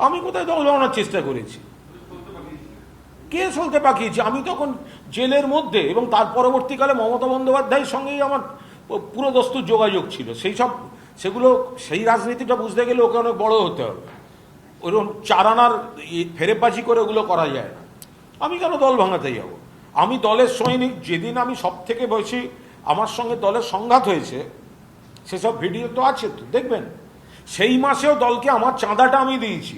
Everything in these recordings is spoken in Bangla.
আমি কোথায় দল বানানোর চেষ্টা করেছি? কে চলতে পাকিয়েছি? আমি তখন জেলের মধ্যে, এবং তার পরবর্তীকালে মমতা বন্দ্যোপাধ্যায়ের সঙ্গেই আমার পুরো দস্তুর যোগাযোগ ছিল। সেগুলো সেই রাজনীতিটা বুঝতে গেলে ওকে অনেক বড় হতে হবে। ওইরকম চারানার ফেরেবাজি করে ওগুলো করা যায় না। আমি কেন দল ভাঙাতে যাব? আমি দলের সৈনিক। যেদিন আমি সব থেকে বেশি আমার সঙ্গে দলের সংঘাত হয়েছে, সেসব ভিডিও তো আছে, তো দেখবেন। সেই মাসেও দলকে আমার চাঁদাটা আমি দিয়েছি।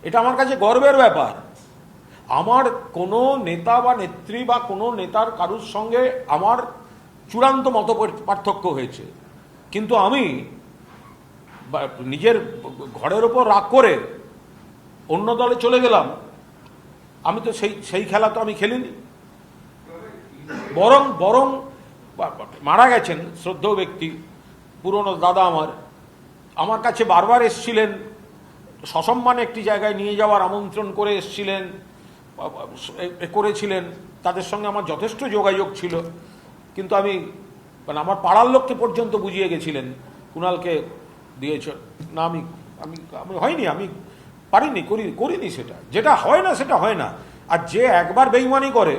এটা আমার কাছে গর্বের ব্যাপার। আমার কোনো নেতা বা নেত্রী বা কোনো নেতার কারুর সঙ্গে আমার চূড়ান্ত মত পার্থক্য হয়েছে, কিন্তু আমি নিজের ঘরের ওপর রাগ করে অন্য দলে চলে গেলাম। আমি তো সেই খেলা তো আমি খেলিনি। বরং মারা গেছেন শ্রদ্ধেয় ব্যক্তি, পুরনো দাদা আমার কাছে বারবার এসছিলেন, সসম্মানে একটি জায়গায় নিয়ে যাওয়ার আমন্ত্রণ করে এসছিলেন, করেছিলেন। তাদের সঙ্গে আমার যথেষ্ট যোগাযোগ ছিল, কিন্তু আমি আমার পাড়ার লোককে পর্যন্ত বুঝিয়ে গেছিলেন কুণালকে দিয়েছ না। আমি হয়নি, আমি পারিনি, করিনি। যেটা হয় না সেটা হয় না। আর যে একবার বেইমানি করে,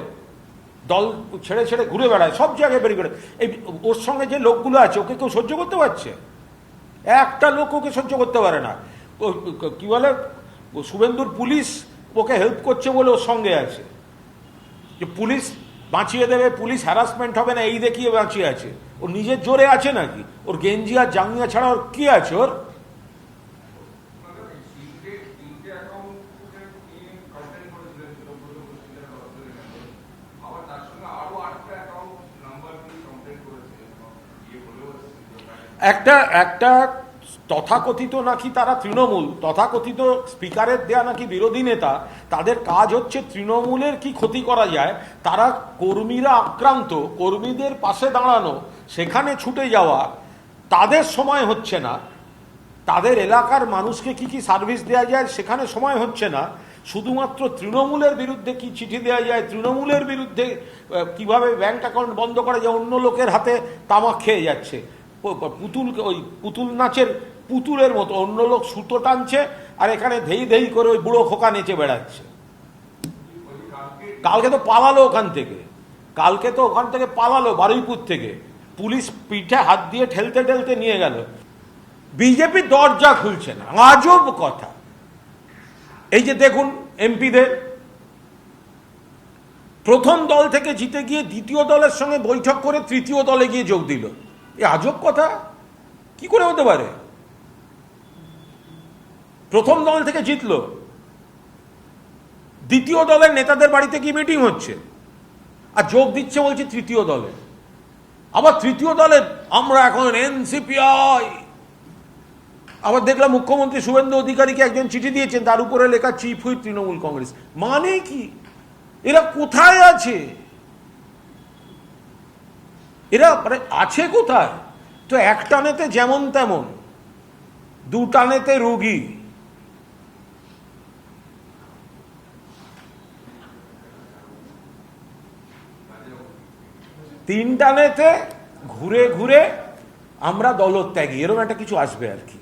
দল ছেড়ে ছেড়ে ঘুরে বেড়ায়, সব জায়গায় বেরিয়ে বেড়ায়, এই ওর সঙ্গে যে লোকগুলো আছে ওকে কেউ সহ্য করতে পারছে? একটা লোক ওকে সহ্য করতে পারে না। কি বলে, শুভেন্দুর পুলিশ ওকে হেল্প করছে বলে ওর সঙ্গে আছে, যে পুলিশ বাঁচিয়ে দেবে, পুলিশ হ্যারাসমেন্ট হবে না, এই দেখিয়ে বাঁচিয়ে আছে। ওর নিজের জোরে আছে নাকি? ওর গেঞ্জি আর জাঙ্গিয়া ছাড়া ওর কি আছে? ওর একটা তথাকথিত নাকি তারা তৃণমূল, তথাকথিত স্পিকারের দেয়া নাকি বিরোধী নেতা, তাদের কাজ হচ্ছে তৃণমূলের কি ক্ষতি করা যায়, তারা কর্মীরা আক্রান্ত, কর্মীদের পাশে দাঁড়ানো, সেখানে ছুটে যাওয়া। তাদের সময় হচ্ছে না। তাদের এলাকার মানুষকে কি কি সার্ভিস দেওয়া যায় সেখানে সময় হচ্ছে না। শুধুমাত্র তৃণমূলের বিরুদ্ধে কি চিঠি দেওয়া যায়, তৃণমূলের বিরুদ্ধে কিভাবে ব্যাংক অ্যাকাউন্ট বন্ধ করা যায়, অন্য লোকের হাতে তামাক খেয়ে যাচ্ছে। ওই পুতুল নাচের পুতুলের মতো অন্য লোক সুতো টানছে, আর এখানে ধেই ধেই করে ওই বুড়ো খোকা নেচে বেড়াচ্ছে। কালকে তো পালালো ওখান থেকে পালালো বারুইপুর থেকে। পুলিশ পিঠে হাত দিয়ে ঠেলতে ঠেলতে নিয়ে গেল। বিজেপি দরজা খুলছে না, আজব কথা। এই যে দেখুন, এমপিদের প্রথম দল থেকে জিতে গিয়ে দ্বিতীয় দলের সঙ্গে বৈঠক করে তৃতীয় দলে গিয়ে যোগ দিল। এ আজব কথা কি করে হতে পারে? প্রথম দল থেকে জিতলো, দ্বিতীয় দলের নেতাদের বাড়িতে গিয়ে মিটিং হচ্ছে, আর যোগ দিচ্ছে বলছে তৃতীয় দলে। আবার তৃতীয় দলে আমরা এখন এনসিপিআই। আবার দেখলাম মুখ্যমন্ত্রী শুভেন্দু অধিকারীকে একজন চিঠি দিয়েছেন, তার উপরে লেখা চিফ হুইপ তৃণমূল কংগ্রেস। মানে কি? এরা কোথায় আছে? এরা আছে কোথায়? তো এক টানেতে যেমন তেমন, দু টানেতে রোগী। তিন টানেতে ঘুরে ঘুরে আমরা দলত্যাগী, এরকম একটা কিছু আসবে আর কি।